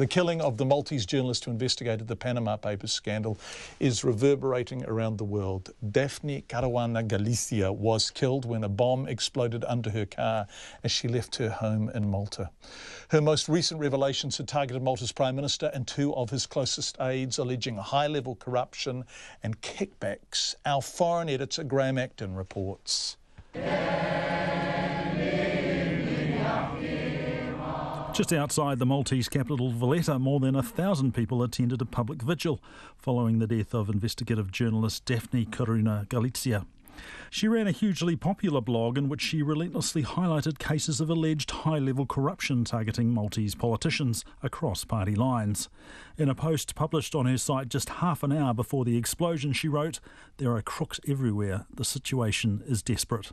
The killing of the Maltese journalist who investigated the Panama Papers scandal is reverberating around the world. Daphne Carauana Galizia was killed when a bomb exploded under her car as she left her home in Malta. Her most recent revelations had targeted Malta's Prime Minister and two of his closest aides, alleging high-level corruption and kickbacks. Our foreign editor, Graham Acton, reports. Just outside the Maltese capital Valletta, more than 1,000 people attended a public vigil following the death of investigative journalist Daphne Carauana Galizia. She ran a hugely popular blog in which she relentlessly highlighted cases of alleged high-level corruption targeting Maltese politicians across party lines. In a post published on her site just half an hour before the explosion, she wrote, "There are crooks everywhere. The situation is desperate."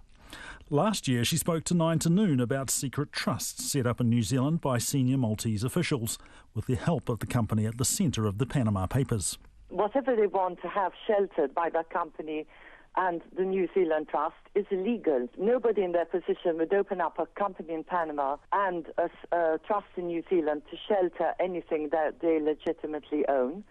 Last year, she spoke to 9 to Noon about secret trusts set up in New Zealand by senior Maltese officials, with the help of the company at the centre of the Panama Papers. Whatever they want to have sheltered by that company and the New Zealand Trust is illegal. Nobody in their position would open up a company in Panama and a trust in New Zealand to shelter anything that they legitimately own.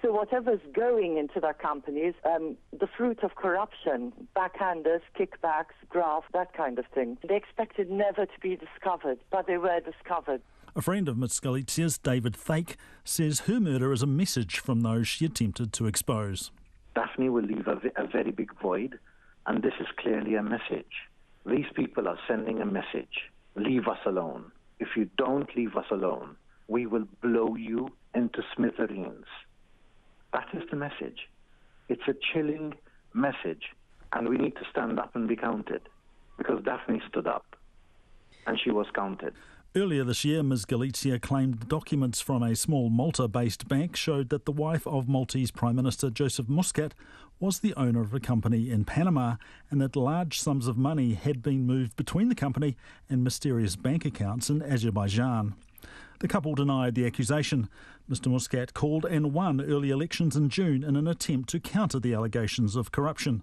So whatever's going into their companies, the fruit of corruption, backhanders, kickbacks, graft, that kind of thing. They expected never to be discovered, but they were discovered. A friend of Ms Galizia's, David Thake, says her murder is a message from those she attempted to expose. Daphne will leave a very big void, and this is clearly a message. These people are sending a message. Leave us alone. If you don't leave us alone, we will blow you into smithereens. That is the message. It's a chilling message, and we need to stand up and be counted, because Daphne stood up, and she was counted. Earlier this year, Ms Galizia claimed documents from a small Malta-based bank showed that the wife of Maltese Prime Minister Joseph Muscat was the owner of a company in Panama, and that large sums of money had been moved between the company and mysterious bank accounts in Azerbaijan. The couple denied the accusation. Mr Muscat called and won early elections in June in an attempt to counter the allegations of corruption.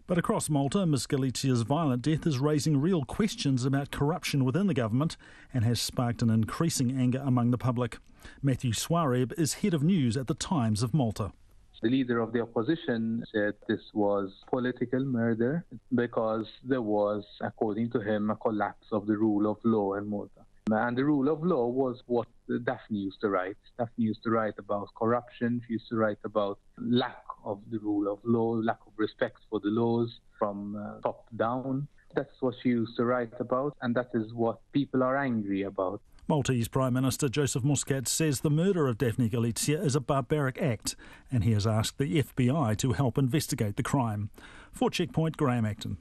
But across Malta, Ms Galizia's violent death is raising real questions about corruption within the government and has sparked an increasing anger among the public. Matthew Swareb is head of news at the Times of Malta. The leader of the opposition said this was political murder because there was, according to him, a collapse of the rule of law in Malta. And the rule of law was what Daphne used to write. Daphne used to write about corruption. She used to write about lack of the rule of law, lack of respect for the laws from top down. That's what she used to write about, and that is what people are angry about. Maltese Prime Minister Joseph Muscat says the murder of Daphne Galizia is a barbaric act, and he has asked the FBI to help investigate the crime. For Checkpoint, Graham Acton.